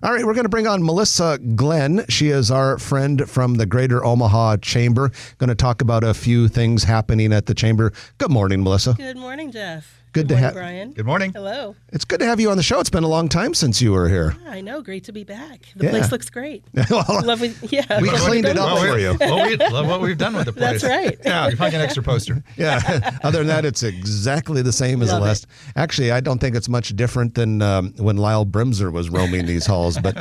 All right, we're going to bring on Melissa Glenn. She is our friend from the Greater Omaha Chamber. Going to talk about a few things happening at the Chamber. Good morning, Melissa. Good morning, Jeff. Good to morning, have Brian. Good morning. Hello. It's good to have you on the show. It's been a long time since you were here. Yeah, I know. Great to be back. The place looks great. Well, We cleaned it up for you. Well, we love what we've done with the place. That's right. Yeah, you find an extra poster. Yeah. Other than that, it's exactly the same as Love the last. Actually, I don't think it's much different than when Lyle Brimser was roaming these halls. But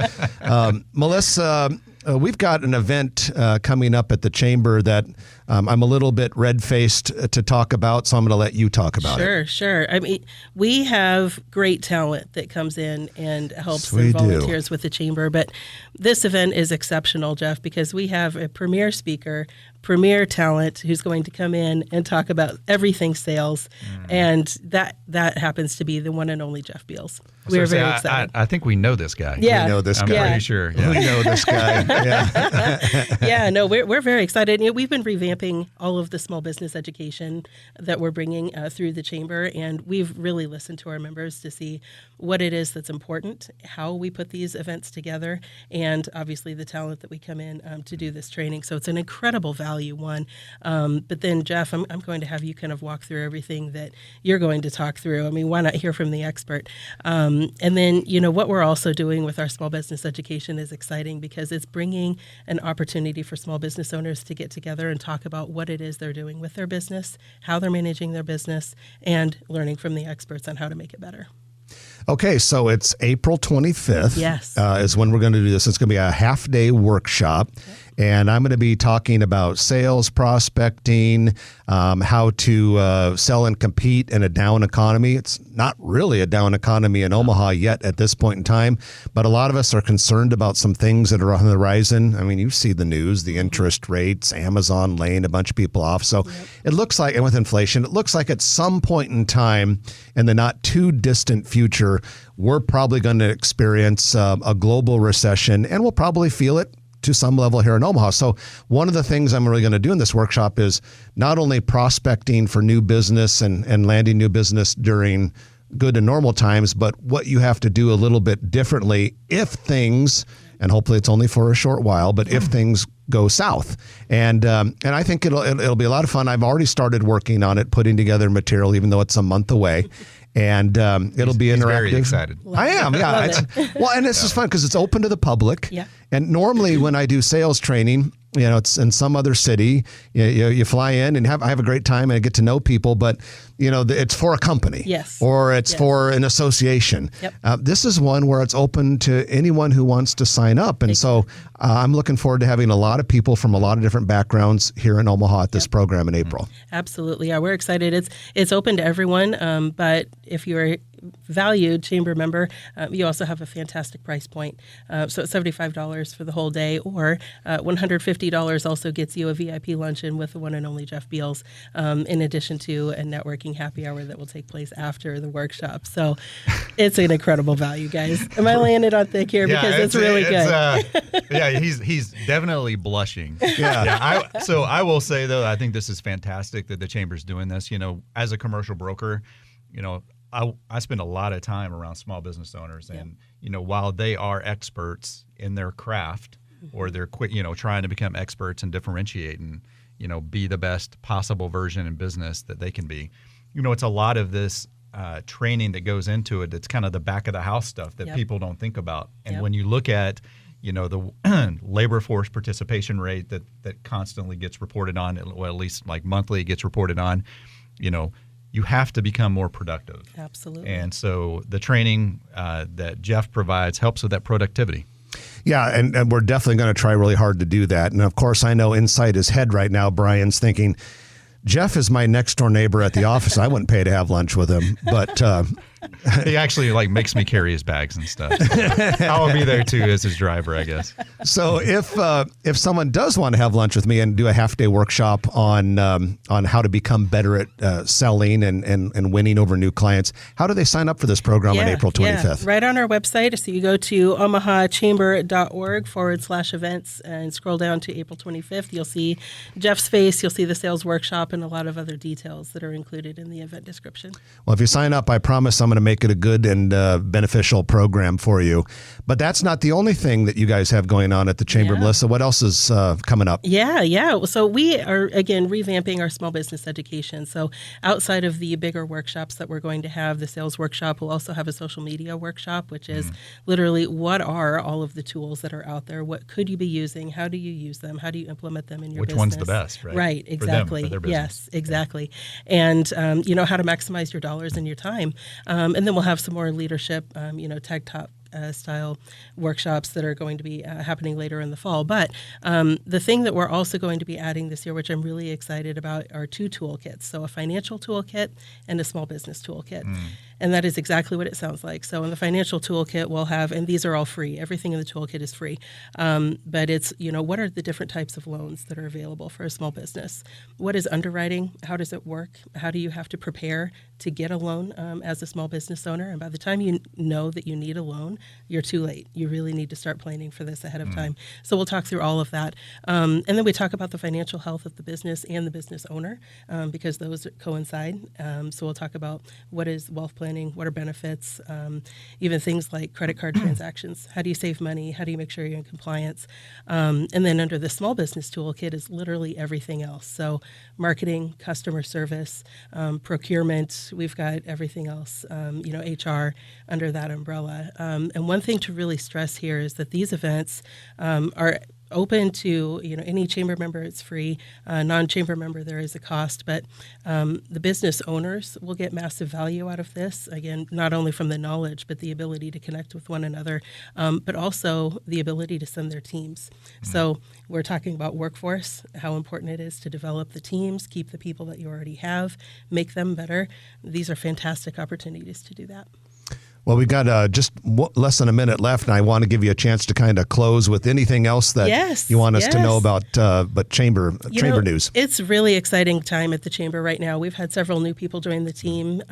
Melissa, we've got an event coming up at the Chamber that I'm a little bit red-faced to talk about, so I'm going to let you talk about it. Sure. I mean, we have great talent that comes in and helps We and do. volunteers with the Chamber, but this event is exceptional, Jeff, because we have a premier speaker, premier talent who's going to come in and talk about everything sales, and that happens to be the one and only Jeff Beals. We are very excited. I think we know this guy. Yeah. We know this I'm guy. pretty sure. Yeah. We know this guy. Yeah. Yeah, no, we're very excited. You know, we've been revamping all of the small business education that we're bringing through the Chamber, and we've really listened to our members to see what it is that's important, how we put these events together, and obviously the talent that we come in to do this training. So it's an incredible value, one. But then, Jeff, I'm going to have you kind of walk through everything that you're going to talk through. I mean, why not hear from the expert? And then, you know, what we're also doing with our small business education is exciting because it's bringing an opportunity for small business owners to get together and talk about what it is they're doing with their business, how they're managing their business, and learning from the experts on how to make it better. Okay, so it's April 25th. Yes. Is when we're going to do this. It's going to be a half-day workshop, and I'm going to be talking about sales, prospecting, how to sell and compete in a down economy. It's not really a down economy in Omaha yet at this point in time, but a lot of us are concerned about some things that are on the horizon. I mean, you see the news, the interest rates, Amazon laying a bunch of people off. So it looks like, and with inflation, it looks like at some point in time in the not too distant future, we're probably going to experience a global recession, and we'll probably feel it to some level here in Omaha. So one of the things I'm really going to do in this workshop is not only prospecting for new business and landing new business during good and normal times, but what you have to do a little bit differently if things, and hopefully it's only for a short while, but if things go south. And I think it'll be a lot of fun. I've already started working on it, putting together material, even though it's a month away. And it'll be interactive. He's very excited. I am, yeah. Well, and this is fun because it's open to the public. Yeah. And normally when I do sales training, you know, it's in some other city. You fly in and I have a great time and I get to know people, but you know, it's for a company, Yes. or it's for an association. Yep. This is one where it's open to anyone who wants to sign up, and so I'm looking forward to having a lot of people from a lot of different backgrounds here in Omaha at this program in April. Absolutely. Yeah, we're excited. It's open to everyone, but if you're a valued Chamber member, you also have a fantastic price point. So it's $75 for the whole day, or $150 also gets you a VIP luncheon with the one and only Jeff Beals, in addition to a networking happy hour that will take place after the workshop. So it's an incredible value, guys. Am I laying it on thick here? Because it's really good. Yeah, he's definitely blushing. Yeah. So I will say, though, I think this is fantastic that the Chamber's doing this. You know, as a commercial broker, you know, I spend a lot of time around small business owners, and you know, while they are experts in their craft, or they're trying to become experts and differentiate and you know, be the best possible version in business that they can be. You know, it's a lot of this training that goes into it. It's kind of the back of the house stuff that people don't think about. And when you look at, you know, the labor force participation rate that constantly gets reported on, well, at least like monthly gets reported on, you know, you have to become more productive. Absolutely. And so the training that Jeff provides helps with that productivity. Yeah, and we're definitely going to try really hard to do that. And of course, I know inside his head right now, Brian's thinking, Jeff is my next door neighbor at the office. I wouldn't pay to have lunch with him, but he actually like makes me carry his bags and stuff. So I'll be there too as his driver, I guess. So if someone does want to have lunch with me and do a half-day workshop on how to become better at selling and winning over new clients, how do they sign up for this program on April 25th? Right on our website. So you go to omahachamber.org/events and scroll down to April 25th. You'll see Jeff's face. You'll see the sales workshop and a lot of other details that are included in the event description. Well, if you sign up, I promise I'm going to make it a good and beneficial program for you. But that's not the only thing that you guys have going on at the Chamber, Melissa. What else is coming up? Yeah. So we are, again, revamping our small business education. So outside of the bigger workshops that we're going to have, the sales workshop, we'll also have a social media workshop, which is literally what are all of the tools that are out there? What could you be using? How do you use them? How do you implement them in your business? Which one's the best, right? Right, exactly. For their business. Yes, exactly. And, how to maximize your dollars and your time. And then we'll have some more leadership, tag top style workshops that are going to be happening later in the fall. But the thing that we're also going to be adding this year, which I'm really excited about, are 2 toolkits. So a financial toolkit and a small business toolkit. And that is exactly what it sounds like. So in the financial toolkit, we'll have, and these are all free. Everything in the toolkit is free. But it's, what are the different types of loans that are available for a small business? What is underwriting? How does it work? How do you have to prepare to get a loan as a small business owner? And by the time you know that you need a loan, you're too late. You really need to start planning for this ahead of time. So we'll talk through all of that. And then we talk about the financial health of the business and the business owner because those coincide. So we'll talk about what is wealth planning, what are benefits, even things like credit card transactions. How do you save money? How do you make sure you're in compliance? And then under the small business toolkit is literally everything else. So marketing, customer service, procurement, we've got everything else, HR under that umbrella. And one thing to really stress here is that these events are open to any chamber member. It's free. Non-chamber member, there is a cost, but the business owners will get massive value out of this. Again, not only from the knowledge, but the ability to connect with one another, but also the ability to send their teams. So we're talking about workforce, how important it is to develop the teams, keep the people that you already have, make them better. These are fantastic opportunities to do that. Well, we've got just less than a minute left, and I want to give you a chance to kind of close with anything else that you want us to know about, but chamber news. It's really exciting time at the chamber right now. We've had several new people join the team,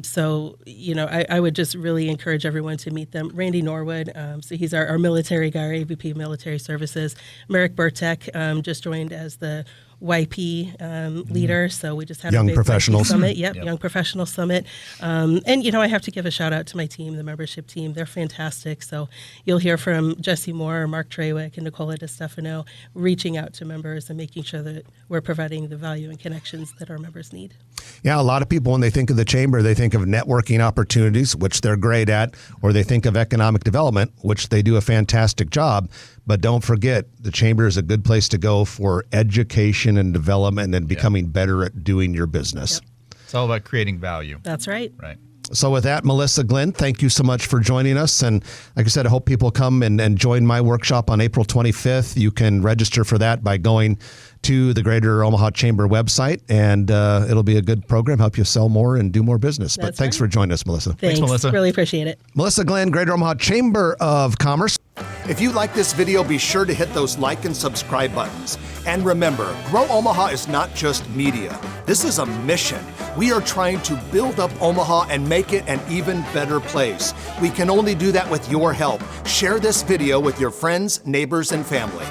so I would just really encourage everyone to meet them. Randy Norwood, so he's our military guy, our AVP of Military Services. Merrick Burtek just joined as the YP leader, so we just had Young a big Professionals Summit. Yep, Young Professional Summit. And I have to give a shout out to my team, the membership team. They're fantastic. So you'll hear from Jesse Moore, Mark Trawick, and Nicola DeStefano reaching out to members and making sure that we're providing the value and connections that our members need. Yeah, a lot of people, when they think of the chamber, they think of networking opportunities, which they're great at, or they think of economic development, which they do a fantastic job. But don't forget, the chamber is a good place to go for education and development and becoming better at doing your business. Yep. It's all about creating value. That's right. Right. So with that, Melissa, Glenn, thank you so much for joining us. And like I said, I hope people come and join my workshop on April 25th. You can register for that by going to the Greater Omaha Chamber website, and it'll be a good program, help you sell more and do more business. But thanks for joining us, Melissa. Thanks, Melissa. Really appreciate it. Melissa Glenn, Greater Omaha Chamber of Commerce. If you like this video, be sure to hit those like and subscribe buttons. And remember, Grow Omaha is not just media. This is a mission. We are trying to build up Omaha and make it an even better place. We can only do that with your help. Share this video with your friends, neighbors, and family.